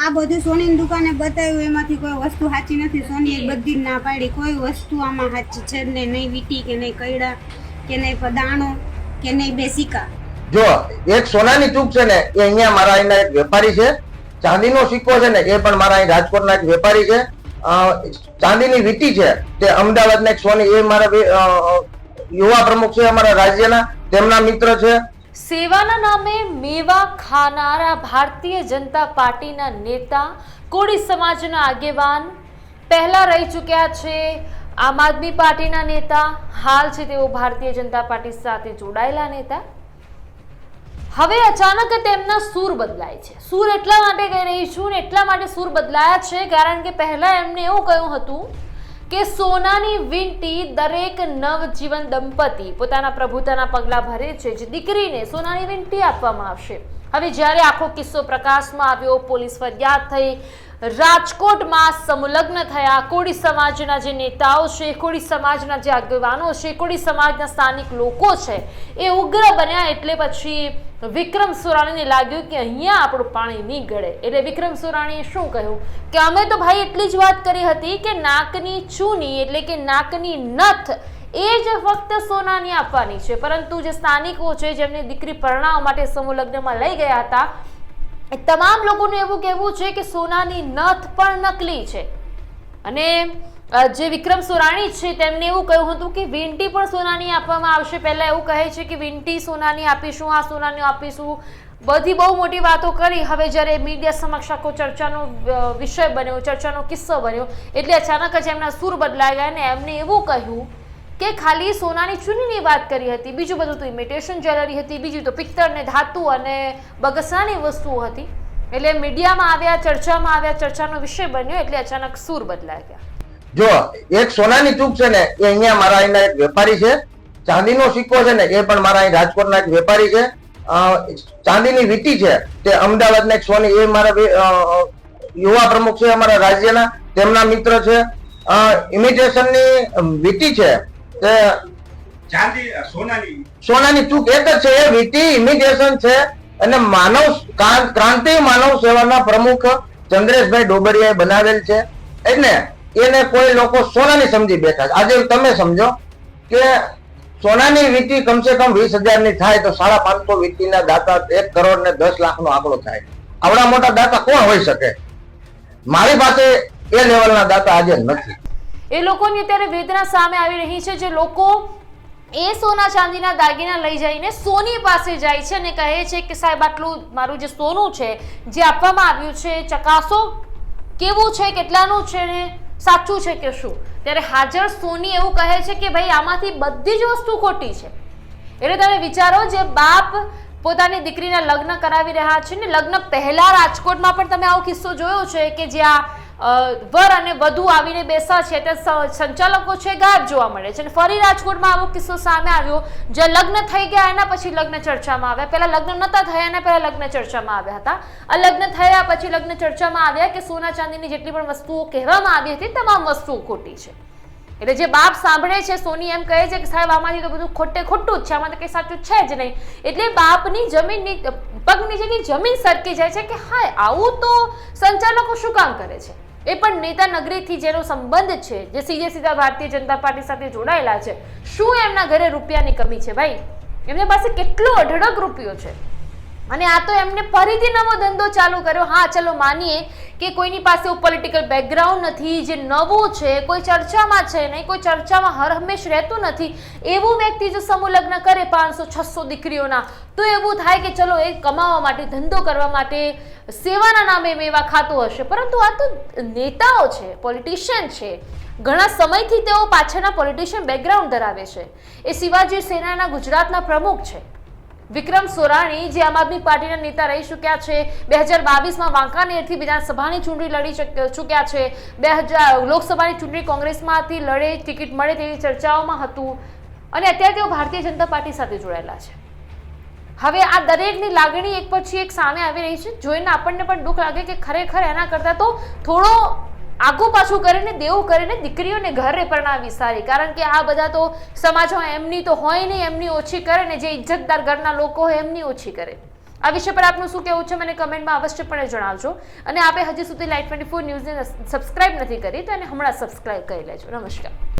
આ બધું સોનીની દુકાને બતાવ્યું, એમાંથી કોઈ વસ્તુ સાચી નથી. સોનીએ બધી જ ના પાડી, કોઈ વસ્તુ આમાં સાચી છે ને નહીં. વીટી કે નહીં કૈડા કે નહીં દાણો કે નહીં બે સિક્કા. જો એક સોનાની ચૂક છે ને એ અહીંયા મારા અહીંના એક વેપારી છે, ચાંદીનો સિક્કો છે ને એ પણ મારા અહીં રાજકોટના એક વેપારી છે, ચાંદીની વીટી છે તે અમદાવાદના એક સોની, એ મારા યુવા પ્રમુખ છે અમારા રાજ્યના, તેમના મિત્ર છે. સેવાના નામે મેવા ખાનારા ભારતીય જનતા પાર્ટીના નેતા, કોળી સમાજના આગેવાન, પહેલા રહી ચૂક્યા છે આમ આદમી પાર્ટીના નેતા, હાલ છે તેઓ ભારતીય જનતા પાર્ટી સાથે જોડાયેલા નેતા. હવે અચાનક તેમના સૂર બદલાય છે. સૂર એટલા માટે કહી રહી છું ને એટલા માટે સૂર બદલાયા છે કારણ કે પહેલા એમને એવું કહ્યું હતું કે સોનાની વીંટી દરેક નવજીવન દંપતી પોતાના પ્રભુતાના પગલા ભરે છે જે દીકરીને સોનાની વીંટી આપવામાં આવશે. હવે જ્યારે આખો કિસ્સો પ્રકાશમાં આવ્યો, પોલીસ ફરિયાદ થઈ, રાજકોટમાં સમુલગ્ન થયા, કોળી સમાજના જે નેતાઓ છે, કોળી સમાજના જે આગેવાનો છે, કોળી સમાજના સ્થાનિક લોકો છે એ ઉગ્ર બન્યા. એટલે પછી વિક્રમ સુરાણીને લાગ્યું કે અહીંયા આપણું પાણી નહીં ગળે. એટલે વિક્રમ સુરાણીએ શું કહ્યું કે અમે તો ભાઈ એટલી જ વાત કરી હતી કે નાકની ચૂની એટલે કે નાકની નથ એ જ ફક્ત સોનાની આપવાની છે, પરંતુ જે સ્થાનિકો છે જેમને દીકરી પરણાવવા માટે સમૂહ લગ્નમાં લઈ ગયા હતા એ તમામ લોકોનું એવું કહેવું છે કે સોનાની નથ પણ નકલી છે. અને જે વિક્રમ સુરાણી છે તેમને એવું કહ્યું હતું કે વીંટી પણ સોનાની આપવામાં આવશે. પહેલા એવું કહે છે કે વીંટી સોનાની આપીશું, આ સોનાની આપીશું, બધી બહુ મોટી વાતો કરી. હવે જ્યારે મીડિયા સમક્ષ આખો ચર્ચાનો વિષય બન્યો, ચર્ચાનો કિસ્સો બન્યો, એટલે અચાનક જ એમના સૂર બદલાઈ ગયા ને એમને એવું કહ્યું કે ખાલી સોનાની ચૂનીની વાત કરી હતી, બીજું બધું તો ઇમિટેશન જ્વેલરી હતી, બીજું તો પિત્તળ ને ધાતુ અને બગસરાની વસ્તુઓ હતી. એટલે મીડિયામાં આવ્યા, ચર્ચામાં આવ્યા, ચર્ચાનો વિષય બન્યો, એટલે અચાનક સૂર બદલાઈ ગયા. જો એક સોનાની ચૂક છે ને એ અહીંયા મારા અહીંના એક વેપારી છે, ચાંદીનો સિક્કો છે ને એ પણ મારા અહીં રાજકોટના એક વેપારી છે, ચાંદીની વીટી છે તે અમદાવાદના એક સોની, એ મારા યુવા પ્રમુખ છે અમારા રાજ્યના, તેમના મિત્ર છે. ઇમિટેશનની વીટી છે તે સોનાની ચૂક એક જ છે, એ વીટી ઇમિટેશન છે. અને ક્રાંતિ માનવ સેવાના પ્રમુખ ચંદ્રેશભાઈ ડોબરિયાએ બનાવેલ છે. એટલે એને કોઈ લોકો સોનાની સમજી બેઠા છે. આજે તમે સમજો કે સોનાની વીંટી કમસે કમ 20,000 ની થાય તો 550 વીંટીના દાતા 1 કરોડ ને 10 લાખ નો આંકડો થાય. આવડા મોટા દાતા કોણ હોઈ શકે? મારી પાસે એ લેવલના દાતા આજે નથી. એ લોકોની અત્યારે વેદના સામે આવી રહી છે. જે લોકો એ સોના ચાંદીના દાગીના લઈ જઈને સોની પાસે જાય છે અને કહે છે કે સાહેબ આટલું મારું જે સોનું છે જે આપવામાં આવ્યું છે ચકાસો, કેવું છે, કેટલાનું છે ને સાચું છે કે શું. ત્યારે હાજર સોની એવું કહે છે કે ભાઈ આમાંથી બધી જ વસ્તુ ખોટી છે. એટલે તમે વિચારો, જે બાપ પોતાની દીકરીના લગ્ન કરાવી રહ્યા છે ને, લગ્ન પહેલા રાજકોટમાં પણ તમે આવો કિસ્સો જોયો છે કે જ્યાં વર અને વધુ આવીને બેસા છે ત્યાં સંચાલકો છે ગાયબ જોવા મળે છે. અને ફરી રાજકોટમાં આવો કિસ્સો સામે આવ્યો જ્યાં લગ્ન થઈ ગયા એના પછી લગ્ન ચર્ચામાં આવ્યા. પહેલા લગ્ન નતા થયા એના પહેલા લગ્ન ચર્ચામાં આવ્યા હતા. આ લગ્ન થયા પછી લગ્ન ચર્ચામાં આવ્યા કે સોના ચાંદીની જેટલી પણ વસ્તુઓ કહેવામાં આવી હતી તમામ વસ્તુઓ ખોટી છે. એટલે જે બાપ સાંભળે છે, સોની એમ કહે છે કે સાહેબ આમાંથી તો બધું ખોટું જ છે, આમાં તો કઈ સાચું છે જ નહીં. એટલે બાપની જમીનની પગ નીચેની જમીન સરકી જાય છે કે હા આવું તો સંચાલકો શું કામ કરે છે. એ પણ નેતા નગરીથી જેનો સંબંધ છે, જે સીધા ભારતીય જનતા પાર્ટી સાથે જોડાયેલા છે, શું એમના ઘરે રૂપિયાની કમી છે? ભાઈ એમની પાસે કેટલો અઢળક રૂપિયો છે અને આ તો એમને ફરીથી નવો ધંધો ચાલુ કર્યો. હા ચલો માનીએ કે કોઈની પાસે પોલિટિકલ બેકગ્રાઉન્ડ નથી, જે નવું છે, કોઈ ચર્ચામાં છે નહીં, કોઈ ચર્ચામાં હર હંમેશ રહેતું નથી, એવું વ્યક્તિ જો સમૂહ લગ્ન કરે 500-600 દીકરીઓના, તો એવું થાય કે ચલો એ કમાવા માટે, ધંધો કરવા માટે સેવાના નામે મેવા ખાતું હશે. પરંતુ આ તો નેતાઓ છે, પોલિટિશિયન છે, ઘણા સમયથી તેઓ પાછળના પોલિટિશિયન બેકગ્રાઉન્ડ ધરાવે છે. એ શિવાજી સેનાના ગુજરાતના પ્રમુખ છે. વિક્રમ સોરાણી જે આમ આદમી પાર્ટીના નેતા રહી ચૂક્યા છે, 2022માં વાંકાનેરથી વિધાનસભાની ચૂંટણી લડી ચૂક્યા છે, 2000 લોકસભાની ચૂંટણી કોંગ્રેસમાંથી લડે, ટિકિટ મળે તેવી ચર્ચાઓમાં હતું અને અત્યારે તેઓ ભારતીય જનતા પાર્ટી સાથે જોડાયેલા છે. હવે આ દરેકની લાગણી એક પછી એક સામે આવી રહી છે. જોઈને આપણને પણ દુઃખ લાગે કે ખરેખર એના કરતા તો થોડો આગુ પાછું કરીને દેવું કરીને દીકરીઓને ઘરે પરણાવી સારી. કારણ કે આ બધા તો સમાજમાં એમની તો હોય નહીં, એમની ઓછી કરે ને જે ઇજ્જતદાર ઘરના લોકો હોય એમની ઓછી કરે. આ વિષય પર આપનું શું કહેવું છે મને કમેન્ટમાં અવશ્યપણે જણાવજો અને આપે હજી સુધી લાઈવ 24 ન્યૂઝને સબસ્ક્રાઇબ નથી કરી તો એને હમણાં સબસ્ક્રાઇબ કરી લેજો. નમસ્કાર.